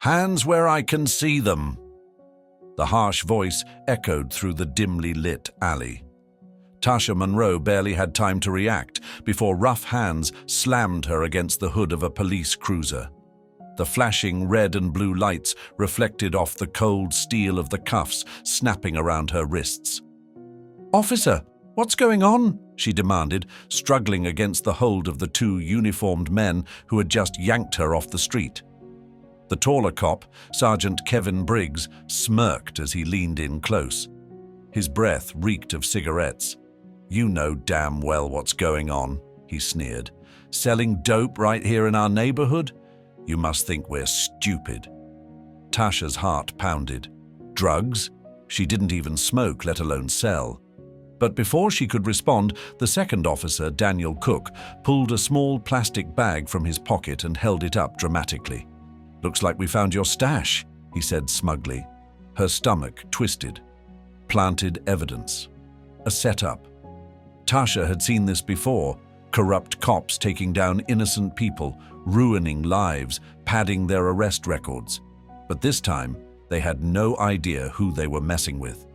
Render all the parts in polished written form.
Hands where I can see them." The harsh voice echoed through the dimly lit alley. Tasha Monroe barely had time to react before rough hands slammed her against the hood of a police cruiser. The flashing red and blue lights reflected off the cold steel of the cuffs snapping around her wrists. "Officer, what's going on?" she demanded, struggling against the hold of the two uniformed men who had just yanked her off the street. The taller cop, Sergeant Kevin Briggs, smirked as he leaned in close. His breath reeked of cigarettes. "You know damn well what's going on," he sneered. "Selling dope right here in our neighborhood? You must think we're stupid." Tasha's heart pounded. Drugs? She didn't even smoke, let alone sell. But before she could respond, the second officer, Daniel Cook, pulled a small plastic bag from his pocket and held it up dramatically. "Looks like we found your stash," he said smugly. Her stomach twisted. Planted evidence. A setup. Tasha had seen this before. Corrupt cops taking down innocent people, ruining lives, padding their arrest records. But this time, they had no idea who they were messing with.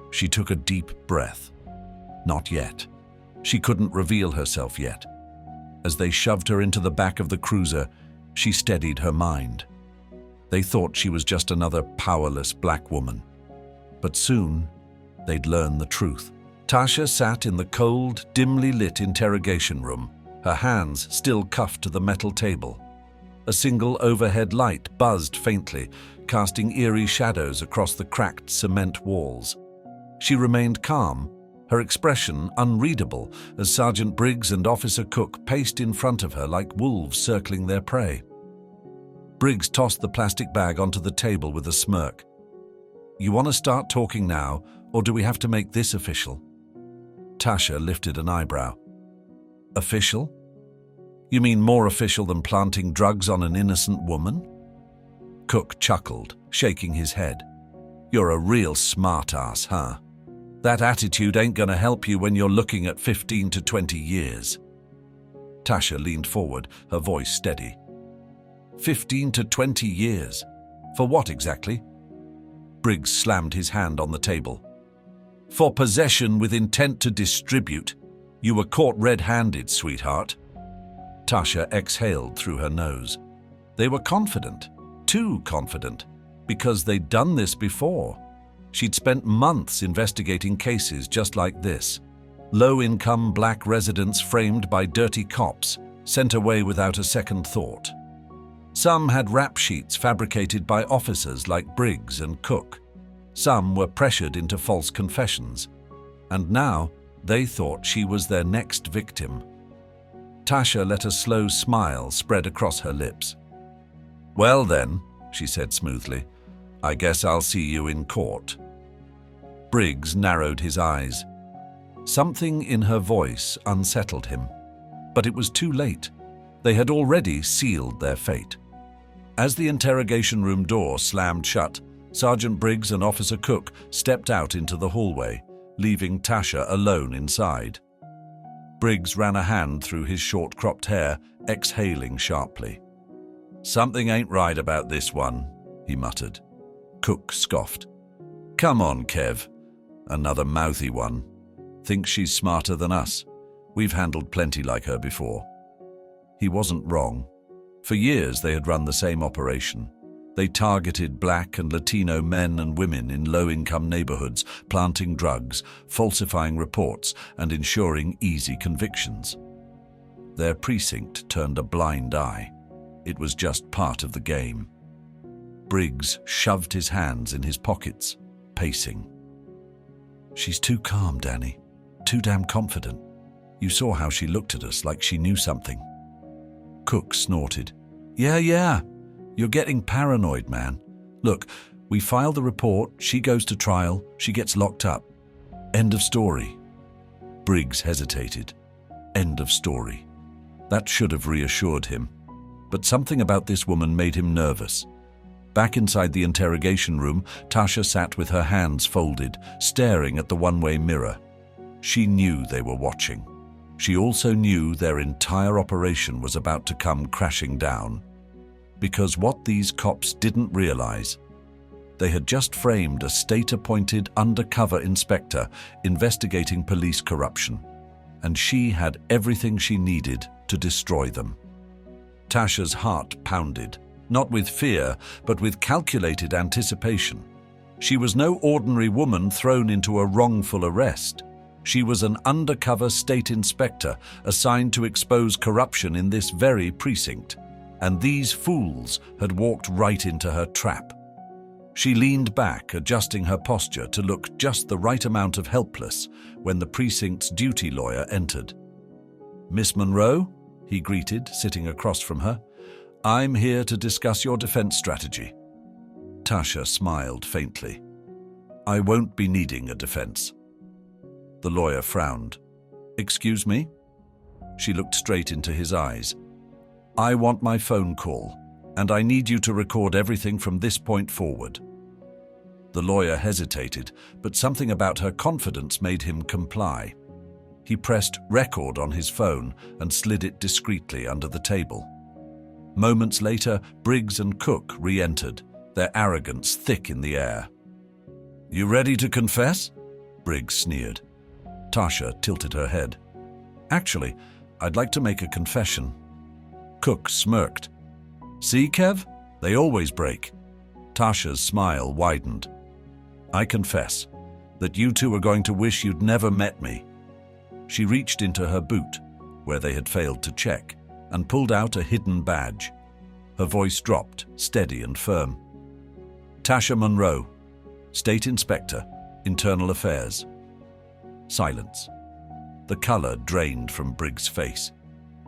She took a deep breath. Not yet. She couldn't reveal herself yet. As they shoved her into the back of the cruiser, she steadied her mind. They thought she was just another powerless black woman. But soon, they'd learn the truth. Tasha sat in the cold, dimly lit interrogation room, her hands still cuffed to the metal table. A single overhead light buzzed faintly, casting eerie shadows across the cracked cement walls. She remained calm, her expression unreadable as Sergeant Briggs and Officer Cook paced in front of her like wolves circling their prey. Briggs tossed the plastic bag onto the table with a smirk. "You want to start talking now, or do we have to make this official?" Tasha lifted an eyebrow. "Official? You mean more official than planting drugs on an innocent woman?" Cook chuckled, shaking his head. "You're a real smart-ass, huh? That attitude ain't gonna help you when you're looking at 15 to 20 years. Tasha leaned forward, her voice steady. 15 to 20 years? For what exactly? Briggs slammed his hand on the table. For possession with intent to distribute. You were caught red-handed, sweetheart. Tasha exhaled through her nose. They were confident, too confident, because they'd done this before. She'd spent months investigating cases just like this. Low-income black residents framed by dirty cops, sent away without a second thought. Some had rap sheets fabricated by officers like Briggs and Cook. Some were pressured into false confessions. And now, they thought she was their next victim. Tasha let a slow smile spread across her lips. Well then, she said smoothly, I guess I'll see you in court. Briggs narrowed his eyes. Something in her voice unsettled him. But it was too late. They had already sealed their fate. As the interrogation room door slammed shut, Sergeant Briggs and Officer Cook stepped out into the hallway, leaving Tasha alone inside. Briggs ran a hand through his short-cropped hair, exhaling sharply. Something ain't right about this one, he muttered. Cook scoffed. Come on, Kev. Another mouthy one. Thinks she's smarter than us. We've handled plenty like her before. He wasn't wrong. For years they had run the same operation. They targeted black and Latino men and women in low-income neighborhoods, planting drugs, falsifying reports, and ensuring easy convictions. Their precinct turned a blind eye. It was just part of the game. Briggs shoved his hands in his pockets, pacing. She's too calm, Danny. Too damn confident. You saw how she looked at us like she knew something. Cook snorted. Yeah. You're getting paranoid, man. Look, we file the report, she goes to trial, she gets locked up. End of story. Briggs hesitated. End of story. That should have reassured him. But something about this woman made him nervous. Back inside the interrogation room, Tasha sat with her hands folded, staring at the one-way mirror. She knew they were watching. She also knew their entire operation was about to come crashing down. Because what these cops didn't realize, they had just framed a state-appointed undercover inspector investigating police corruption, and she had everything she needed to destroy them. Tasha's heart pounded, not with fear, but with calculated anticipation. She was no ordinary woman thrown into a wrongful arrest. She was an undercover state inspector assigned to expose corruption in this very precinct, and these fools had walked right into her trap. She leaned back, adjusting her posture to look just the right amount of helpless when the precinct's duty lawyer entered. "Miss Monroe," he greeted, sitting across from her, "I'm here to discuss your defense strategy." Tasha smiled faintly. "I won't be needing a defense." The lawyer frowned. "Excuse me?" She looked straight into his eyes. "I want my phone call, and I need you to record everything from this point forward." The lawyer hesitated, but something about her confidence made him comply. He pressed record on his phone and slid it discreetly under the table. Moments later, Briggs and Cook re-entered, their arrogance thick in the air. "You ready to confess?" Briggs sneered. Tasha tilted her head. "Actually, I'd like to make a confession." Cook smirked. "See, Kev? They always break." Tasha's smile widened. "I confess that you two are going to wish you'd never met me." She reached into her boot, where they had failed to check, and pulled out a hidden badge. Her voice dropped, steady and firm. "Tasha Monroe, State Inspector, Internal Affairs." Silence. The color drained from Briggs' face.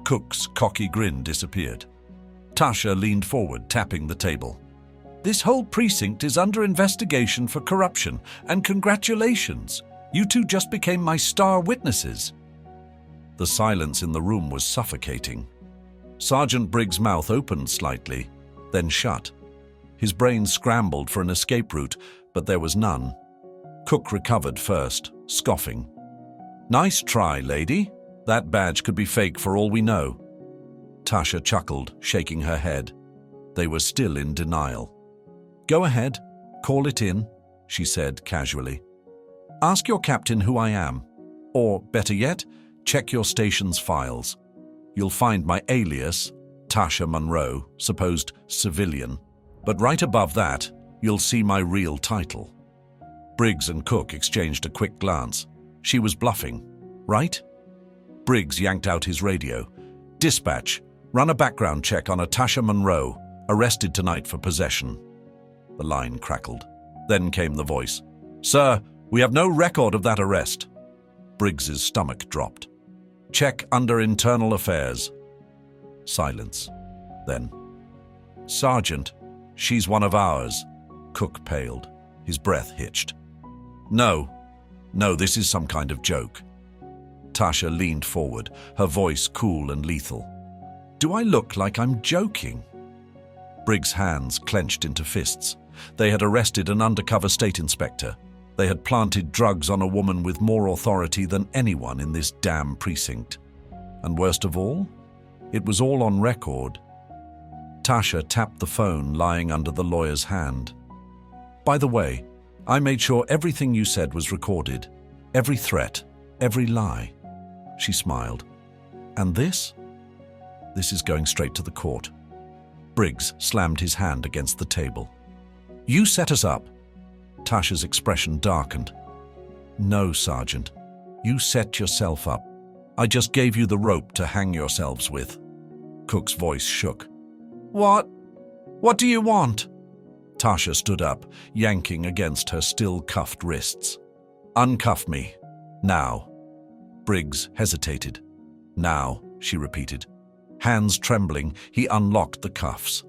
Cook's cocky grin disappeared. Tasha leaned forward, tapping the table. "This whole precinct is under investigation for corruption, and congratulations! You two just became my star witnesses." The silence in the room was suffocating. Sergeant Briggs' mouth opened slightly, then shut. His brain scrambled for an escape route, but there was none. Cook recovered first, scoffing. "Nice try, lady. That badge could be fake for all we know." Tasha chuckled, shaking her head. They were still in denial. "Go ahead, call it in," she said casually. "Ask your captain who I am. Or, better yet, check your station's files. You'll find my alias, Tasha Monroe, supposed civilian. But right above that, you'll see my real title." Briggs and Cook exchanged a quick glance. She was bluffing, right? Briggs yanked out his radio. "Dispatch, run a background check on a Tasha Monroe, arrested tonight for possession." The line crackled. Then came the voice. "Sir, we have no record of that arrest." Briggs's stomach dropped. "Check under Internal Affairs." Silence. Then, "Sergeant, she's one of ours." Cook paled. His breath hitched. No, this is some kind of joke." Tasha leaned forward, her voice cool and lethal. "Do I look like I'm joking?" Briggs' hands clenched into fists. They had arrested an undercover state inspector. They had planted drugs on a woman with more authority than anyone in this damn precinct. And worst of all, it was all on record. Tasha tapped the phone lying under the lawyer's hand. "By the way, I made sure everything you said was recorded. Every threat, every lie." She smiled. "And this? This is going straight to the court." Briggs slammed his hand against the table. "You set us up." Tasha's expression darkened. "No, Sergeant. You set yourself up. I just gave you the rope to hang yourselves with." Cook's voice shook. What? What do you want?" Tasha stood up, yanking against her still cuffed wrists. "Uncuff me. Now." Briggs hesitated. "Now," she repeated. Hands trembling, he unlocked the cuffs.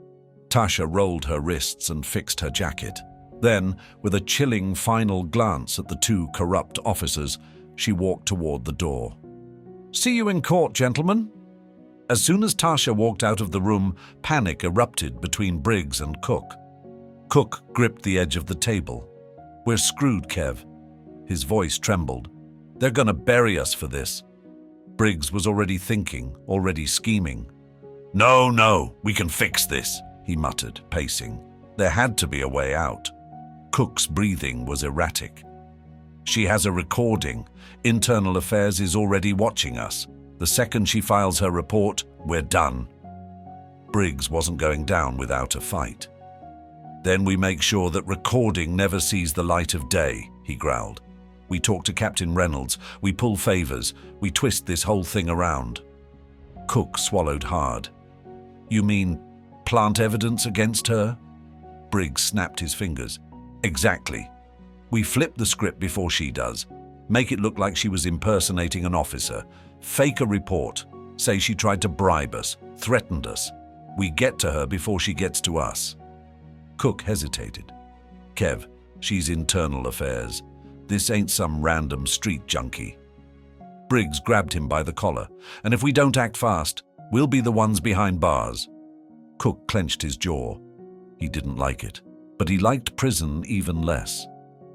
Tasha rolled her wrists and fixed her jacket. Then, with a chilling final glance at the two corrupt officers, she walked toward the door. "See you in court, gentlemen." As soon as Tasha walked out of the room, panic erupted between Briggs and Cook. Cook gripped the edge of the table. "We're screwed, Kev." His voice trembled. "They're gonna bury us for this." Briggs was already thinking, already scheming. No, we can fix this," he muttered, pacing. There had to be a way out. Cook's breathing was erratic. She has a recording. Internal Affairs is already watching us. The second she files her report, we're done. Briggs wasn't going down without a fight. Then we make sure that recording never sees the light of day, he growled. We talk to Captain Reynolds, we pull favors, we twist this whole thing around. Cook swallowed hard. You mean plant evidence against her? Briggs snapped his fingers. Exactly. We flip the script before she does. Make it look like she was impersonating an officer. Fake a report. Say she tried to bribe us, threatened us. We get to her before she gets to us. Cook hesitated. Kev, she's Internal Affairs. This ain't some random street junkie. Briggs grabbed him by the collar. And if we don't act fast, we'll be the ones behind bars. Cook clenched his jaw. He didn't like it, but he liked prison even less.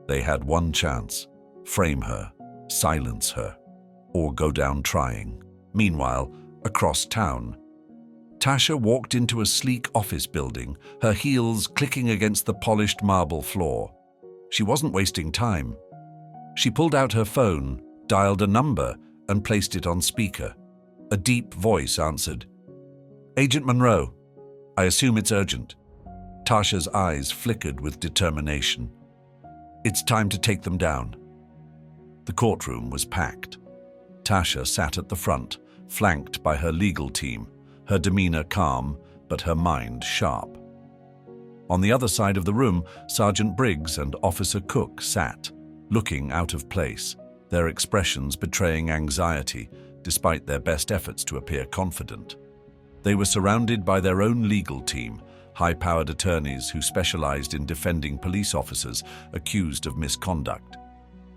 They had one chance. Frame her, silence her, or go down trying. Meanwhile, across town, Tasha walked into a sleek office building, her heels clicking against the polished marble floor. She wasn't wasting time. She pulled out her phone, dialed a number, and placed it on speaker. A deep voice answered. Agent Monroe, I assume it's urgent. Tasha's eyes flickered with determination. It's time to take them down. The courtroom was packed. Tasha sat at the front, flanked by her legal team, her demeanor calm, but her mind sharp. On the other side of the room, Sergeant Briggs and Officer Cook sat, looking out of place, their expressions betraying anxiety, despite their best efforts to appear confident. They were surrounded by their own legal team, high-powered attorneys who specialized in defending police officers accused of misconduct.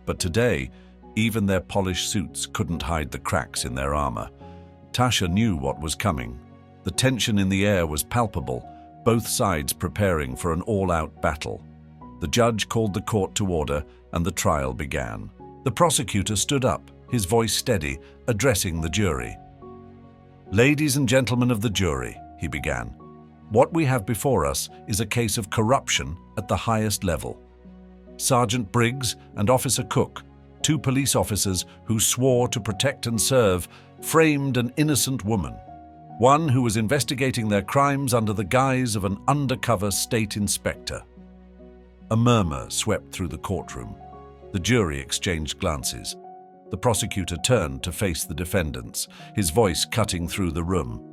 But today, even their polished suits couldn't hide the cracks in their armor. Tasha knew what was coming. The tension in the air was palpable, both sides preparing for an all-out battle. The judge called the court to order, and the trial began. The prosecutor stood up, his voice steady, addressing the jury. Ladies and gentlemen of the jury, he began, what we have before us is a case of corruption at the highest level. Sergeant Briggs and Officer Cook, two police officers who swore to protect and serve, framed an innocent woman, one who was investigating their crimes under the guise of an undercover state inspector. A murmur swept through the courtroom. The jury exchanged glances. The prosecutor turned to face the defendants, his voice cutting through the room.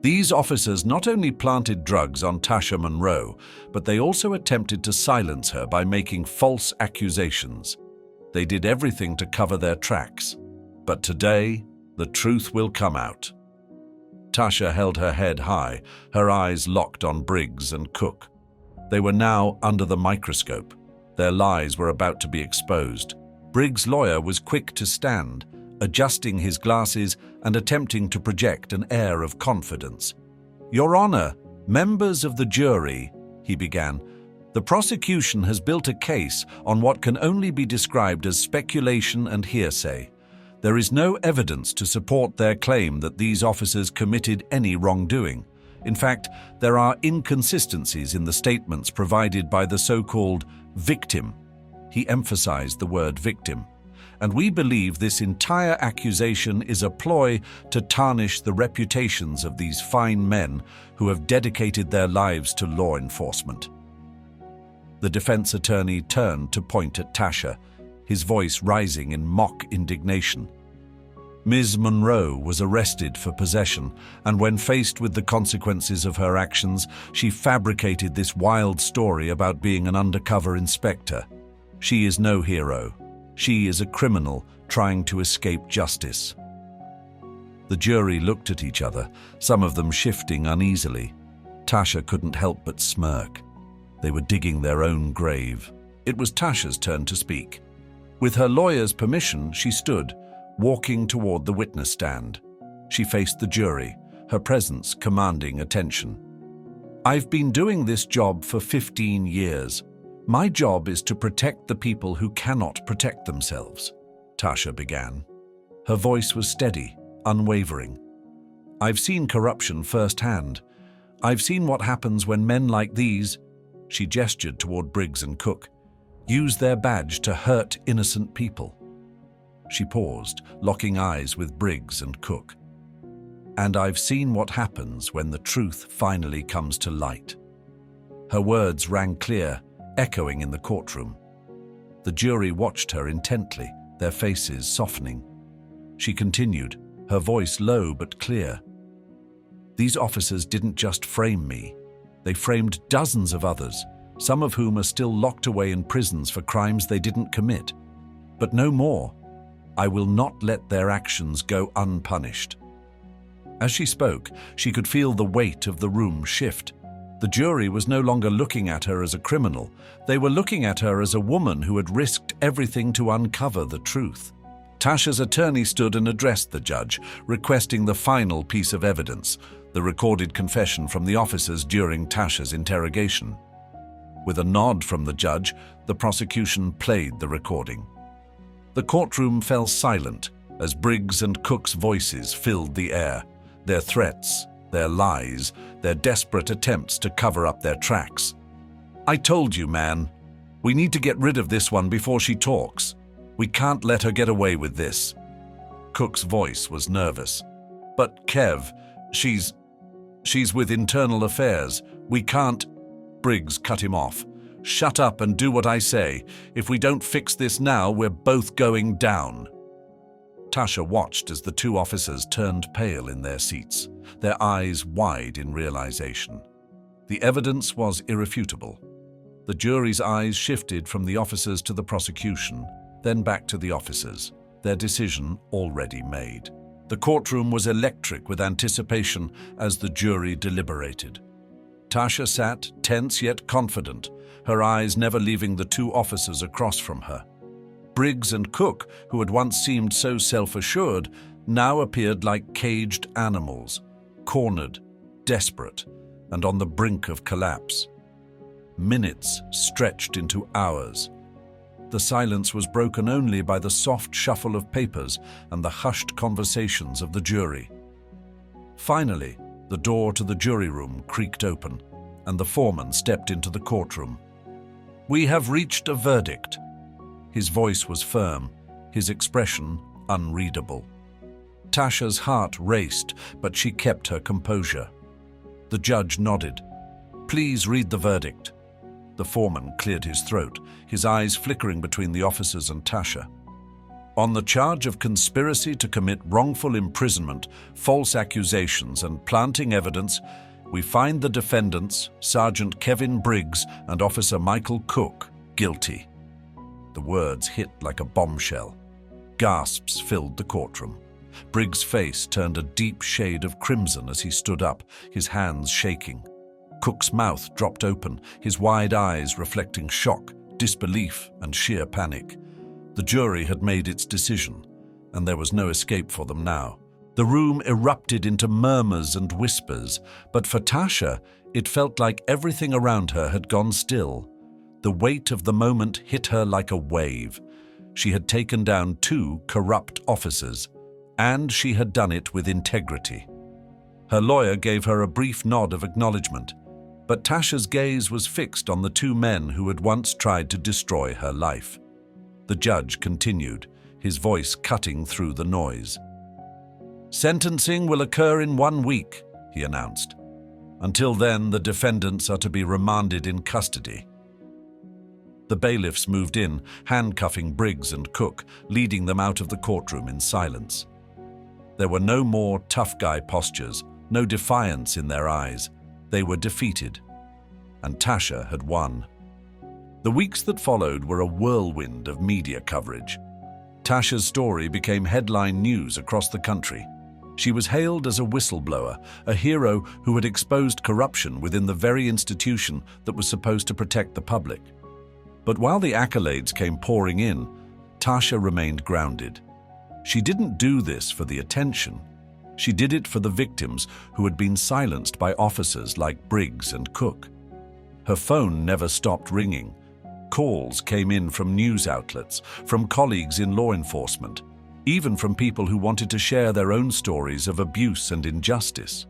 These officers not only planted drugs on Tasha Monroe, but they also attempted to silence her by making false accusations. They did everything to cover their tracks. But today, the truth will come out. Tasha held her head high, her eyes locked on Briggs and Cook. They were now under the microscope. Their lies were about to be exposed. Briggs' lawyer was quick to stand, adjusting his glasses and attempting to project an air of confidence. Your Honor, members of the jury, he began, the prosecution has built a case on what can only be described as speculation and hearsay. There is no evidence to support their claim that these officers committed any wrongdoing. In fact, there are inconsistencies in the statements provided by the so-called victim. He emphasized the word victim. And we believe this entire accusation is a ploy to tarnish the reputations of these fine men who have dedicated their lives to law enforcement. The defense attorney turned to point at Tasha, his voice rising in mock indignation. Ms. Monroe was arrested for possession, and when faced with the consequences of her actions, she fabricated this wild story about being an undercover inspector. She is no hero. She is a criminal trying to escape justice. The jury looked at each other, some of them shifting uneasily. Tasha couldn't help but smirk. They were digging their own grave. It was Tasha's turn to speak. With her lawyer's permission, she stood, walking toward the witness stand. She faced the jury, her presence commanding attention. I've been doing this job for 15 years. My job is to protect the people who cannot protect themselves, Tasha began. Her voice was steady, unwavering. I've seen corruption firsthand. I've seen what happens when men like these, she gestured toward Briggs and Cook, use their badge to hurt innocent people. She paused, locking eyes with Briggs and Cook. And I've seen what happens when the truth finally comes to light. Her words rang clear, echoing in the courtroom. The jury watched her intently, their faces softening. She continued, her voice low but clear. These officers didn't just frame me. They framed dozens of others, some of whom are still locked away in prisons for crimes they didn't commit. But no more. I will not let their actions go unpunished. As she spoke, she could feel the weight of the room shift. The jury was no longer looking at her as a criminal. They were looking at her as a woman who had risked everything to uncover the truth. Tasha's attorney stood and addressed the judge, requesting the final piece of evidence, the recorded confession from the officers during Tasha's interrogation. With a nod from the judge, the prosecution played the recording. The courtroom fell silent as Briggs and Cook's voices filled the air, their threats, their lies, their desperate attempts to cover up their tracks. I told you, man. We need to get rid of this one before she talks. We can't let her get away with this. Cook's voice was nervous. But Kev, she's with internal affairs. We can't… Briggs cut him off. Shut up and do what I say. If we don't fix this now, we're both going down. Tasha watched as the two officers turned pale in their seats, their eyes wide in realization. The evidence was irrefutable. The jury's eyes shifted from the officers to the prosecution, then back to the officers, their decision already made. The courtroom was electric with anticipation as the jury deliberated. Tasha sat, tense yet confident, her eyes never leaving the two officers across from her. Briggs and Cook, who had once seemed so self-assured, now appeared like caged animals, cornered, desperate, and on the brink of collapse. Minutes stretched into hours. The silence was broken only by the soft shuffle of papers and the hushed conversations of the jury. Finally, the door to the jury room creaked open, and the foreman stepped into the courtroom. We have reached a verdict. His voice was firm, his expression unreadable. Tasha's heart raced, but she kept her composure. The judge nodded. Please read the verdict. The foreman cleared his throat, his eyes flickering between the officers and Tasha. On the charge of conspiracy to commit wrongful imprisonment, false accusations, and planting evidence, we find the defendants, Sergeant Kevin Briggs and Officer Michael Cook, guilty. The words hit like a bombshell. Gasps filled the courtroom. Briggs' face turned a deep shade of crimson as he stood up, his hands shaking. Cook's mouth dropped open, his wide eyes reflecting shock, disbelief, and sheer panic. The jury had made its decision, and there was no escape for them now. The room erupted into murmurs and whispers, but for Tasha, it felt like everything around her had gone still. The weight of the moment hit her like a wave. She had taken down two corrupt officers, and she had done it with integrity. Her lawyer gave her a brief nod of acknowledgement, but Tasha's gaze was fixed on the two men who had once tried to destroy her life. The judge continued, his voice cutting through the noise. Sentencing will occur in 1 week, he announced. Until then, the defendants are to be remanded in custody. The bailiffs moved in, handcuffing Briggs and Cook, leading them out of the courtroom in silence. There were no more tough guy postures, no defiance in their eyes. They were defeated, and Tasha had won. The weeks that followed were a whirlwind of media coverage. Tasha's story became headline news across the country. She was hailed as a whistleblower, a hero who had exposed corruption within the very institution that was supposed to protect the public. But while the accolades came pouring in, Tasha remained grounded. She didn't do this for the attention. She did it for the victims who had been silenced by officers like Briggs and Cook. Her phone never stopped ringing. Calls came in from news outlets, from colleagues in law enforcement, even from people who wanted to share their own stories of abuse and injustice.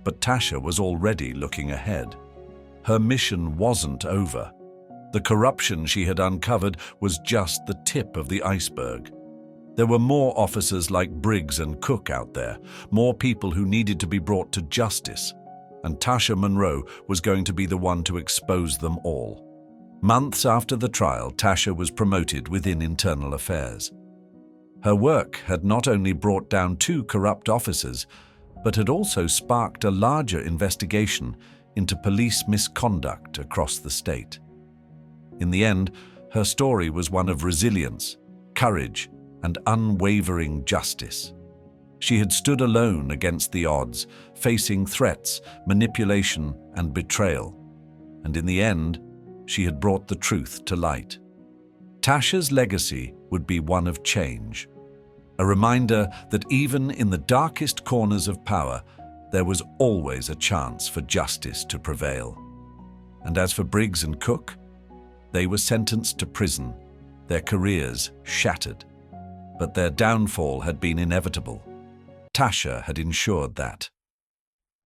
But Tasha was already looking ahead. Her mission wasn't over. The corruption she had uncovered was just the tip of the iceberg. There were more officers like Briggs and Cook out there, more people who needed to be brought to justice, and Tasha Monroe was going to be the one to expose them all. Months after the trial, Tasha was promoted within Internal Affairs. Her work had not only brought down 2 corrupt officers, but had also sparked a larger investigation into police misconduct across the state. In the end, her story was one of resilience, courage, and unwavering justice. She had stood alone against the odds, facing threats, manipulation, and betrayal. And in the end, she had brought the truth to light. Tasha's legacy would be one of change, a reminder that even in the darkest corners of power, there was always a chance for justice to prevail. And as for Briggs and Cook, they were sentenced to prison, their careers shattered. But their downfall had been inevitable. Tasha had ensured that.